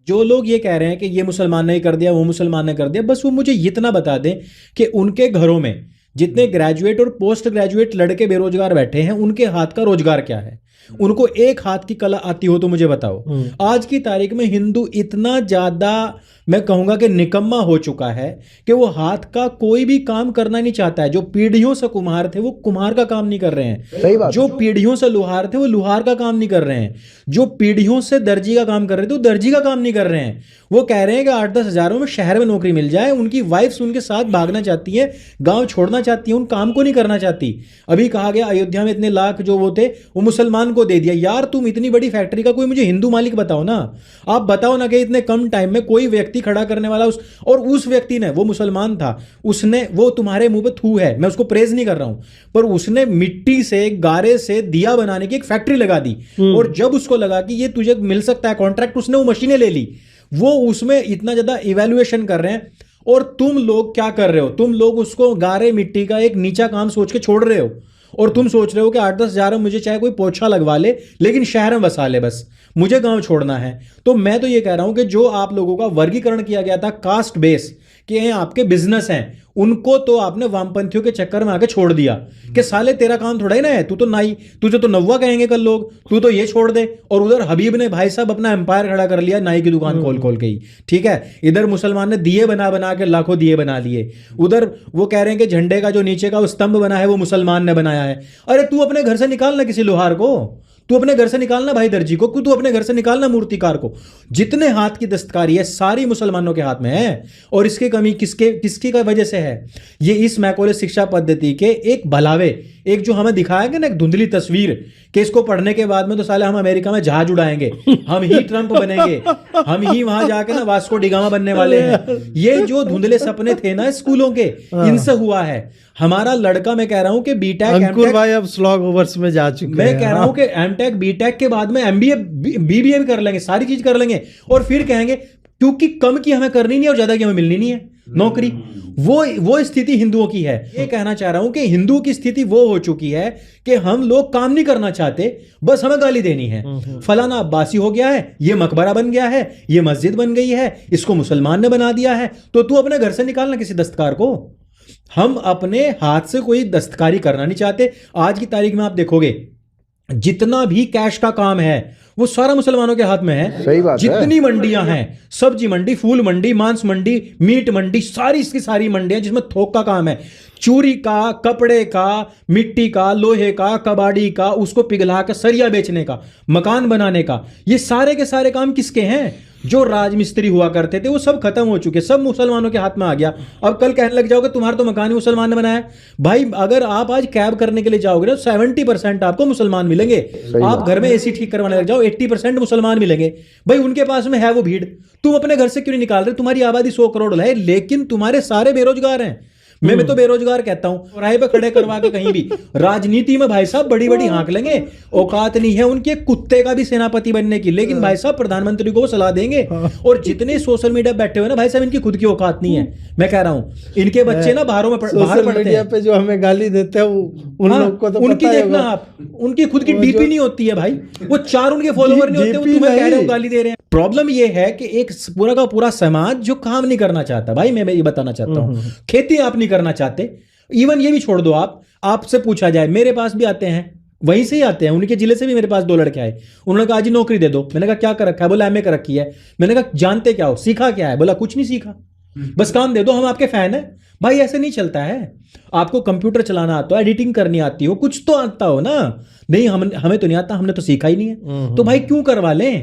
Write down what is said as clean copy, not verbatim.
जो लोग ये कह रहे हैं कि ये मुसलमान ने कर दिया, वो मुसलमान ने कर दिया, बस वो मुझे इतना बता दें कि उनके घरों में जितने ग्रेजुएट और पोस्ट ग्रेजुएट लड़के बेरोजगार बैठे हैं, उनके हाथ का रोजगार क्या है? उनको एक हाथ की कला आती हो तो मुझे बताओ। आज की तारीख में हिंदू इतना ज्यादा, मैं कहूंगा कि निकम्मा हो चुका है कि वो हाथ का कोई भी काम करना नहीं चाहता है। जो पीढ़ियों से कुम्हार थे वो कुम्हार का काम नहीं कर रहे हैं, जो पीढ़ियों से लुहार थे वो लुहार का काम नहीं कर रहे हैं, जो पीढ़ियों से दर्जी का काम कर रहे थे वो दर्जी का काम नहीं कर रहे हैं। वो कह रहे हैं कि 8-10 हजारों में शहर में नौकरी मिल जाए। उनकी वाइफ्स उनके साथ भागना चाहती है, गांव छोड़ना चाहती है, उन काम को नहीं करना चाहती। अभी कहा गया अयोध्या में इतने लाख जो वो थे वो मुसलमान को दे दिया। यार तुम इतनी बड़ी फैक्ट्री का कोई मुझे हिंदू मालिक बताओ ना। आप बताओ ना कि इतने कम टाइम में कोई व्यक्ति खड़ा करने वाला उस व्यक्ति ने, वो मुसलमान था, उसने, वो तुम्हारे मुंह पे थू है, मैं उसको प्रेज नहीं कर रहा हूं, पर उसने मिट्टी से, गारे से दिया बनाने की एक फैक्ट्री लगा दी। और जब उसको लगा कि ये तुझे मिल सकता है कॉन्ट्रैक्ट, उसने वो मशीनें ले ली। वो उसमें इतना ज्यादा इवैल्यूएशन कर रहे हैं। और तुम लोग क्या कर रहे हो? तुम लोग उसको गारे मिट्टी का एक नीचा काम सोच के छोड़ रहे हो। और तुम सोच रहे हो कि 8-10 हजार में मुझे चाहे कोई पोछा लगवा ले, लेकिन शहर में बसा ले, बस मुझे गांव छोड़ना है। तो मैं तो ये कह रहा हूं कि जो आप लोगों का वर्गीकरण किया गया था कास्ट बेस कि ये आपके बिजनेस हैं, उनको तो आपने वामपंथियों के चक्कर में आके छोड़ दिया कि साले तेरा काम थोड़ा ही ना है, तू तो नाई, तुझे तो नव्वा कहेंगे कल लोग, तू तो ये छोड़ दे। और उधर हबीब ने भाई साहब अपना एम्पायर खड़ा कर लिया नाई की दुकान खोल खोल के ही, ठीक है। इधर मुसलमान ने दिए बना बना के लाखों दिए बना लिए। उधर वो कह रहे हैं कि झंडे का जो नीचे का वो स्तंभ बना है वो मुसलमान ने बनाया है। अरे तू अपने घर से निकालना किसी लोहार को, तू अपने घर से निकालना भाई दर्जी को, तू अपने घर से निकालना मूर्तिकार को। जितने हाथ की दस्तकारी है सारी मुसलमानों के हाथ में है। और इसकी कमी किसकी वजह से है? ये इस मैकोले शिक्षा पद्धति के एक भलावे, एक जो हमें दिखाया गया ना एक धुंधली तस्वीर कि इसको पढ़ने के बाद में तो साले हम अमेरिका में जहाज उड़ाएंगे, हम ही ट्रंप बनेंगे, हम ही वहां जाके ना वास्को डिगामा बनने वाले हैं। ये जो धुंधले सपने थे ना स्कूलों के, इनसे हुआ है। हमारा लड़का, मैं कह रहा हूं कि बीटेक, अंकुर भाई अब स्लॉग ओवर्स में जा चुके हैं। मैं कह रहा हूं कि एमटेक बीटेक के बाद में एमबीए बीबीए भी कर लेंगे, सारी चीज कर लेंगे, और फिर कहेंगे क्योंकि कम की हमें करनी नहीं और ज्यादा की हमें मिलनी नहीं है नौकरी। वो स्थिति हिंदुओं की है। ये कहना चाह रहा हूं कि हिंदुओं की स्थिति वो हो चुकी है कि हम लोग काम नहीं करना चाहते, बस हमें गाली देनी है। फलाना अब्बासी हो गया है, ये मकबरा बन गया है, ये मस्जिद बन गई है, इसको मुसलमान ने बना दिया है, तो तू अपने घर से निकालना किसी दस्तकार को। हम अपने हाथ से कोई दस्तकारी करना नहीं चाहते। आज की तारीख में आप देखोगे जितना भी कैश का काम है वो सारा मुसलमानों के हाथ में है। सही बात जितनी मंडियां हैं, सब्जी मंडी, फूल मंडी, मांस मंडी, मीट मंडी, सारी की सारी मंडियां जिसमें थोक का काम है, चूरी का, कपड़े का, मिट्टी का, लोहे का, कबाड़ी का, उसको पिघला कर सरिया बेचने का, मकान बनाने का, ये सारे के सारे काम किसके हैं? जो राजमिस्त्री हुआ करते थे वो सब खत्म हो चुके, सब मुसलमानों के हाथ में आ गया। अब कल कहने लग जाओगे तुम्हारा तो मकान ही मुसलमान ने बनाया। भाई अगर आप आज कैब करने के लिए जाओगे ना 70% आपको मुसलमान मिलेंगे। आप घर में एसी ठीक करवाने लग जाओ 80% मुसलमान मिलेंगे। भाई उनके पास में है वो भीड़। तुम अपने घर से क्यों नहीं निकाल रहे? तुम्हारी आबादी 100 करोड़ है, लेकिन तुम्हारे सारे बेरोजगार हैं। मैं तो बेरोजगार कहता हूं। राय पे खड़े करवा के कहीं भी राजनीति में भाई साहब बड़ी बड़ी हाँक लेंगे, औकात नहीं है उनके कुत्ते का भी सेनापति बनने की, लेकिन भाई साहब प्रधानमंत्री को वो सलाह देंगे। और जितने सोशल मीडिया बैठे हुए ना भाई साहब, इनकी खुद की औकात नहीं है। मैं कह रहा हूं इनके बच्चे ना बाहर पढ़ते हैं, पे जो हमें गाली देते हैं उन लोग को तो उनकी देखना आप, उनकी खुद की डीपी नहीं होती है भाई, वो 4 उनके फॉलोवर नहीं होते, वो तुम्हें कह रहे हो गाली दे रहे हैं। प्रॉब्लम ये है कि एक पूरा का पूरा समाज जो काम नहीं करना चाहता। भाई मैं ये बताना चाहता हूं, खेती आप नहीं करना चाहते, इवन ये भी छोड़ दो, आपसे पूछा जाए, मेरे पास भी आते हैं, वहीं से ही आते हैं, उनके जिले से भी मेरे पास 2 लड़के आए। उन्होंने कहा जी नौकरी दे दो। मैंने कहा क्या कर रखा है? बोला एमए कर रखी है। मैंने कहा जानते क्या हो, सीखा क्या है? बोला कुछ नहीं सीखा, बस काम दे दो, हम आपके फैन है। भाई ऐसे नहीं चलता है। आपको कंप्यूटर चलाना आता हो, एडिटिंग करनी आती हो, कुछ तो आता हो ना। नहीं हमें तो नहीं आता, हमने तो सीखा ही नहीं है, तो भाई क्यों करवा लें?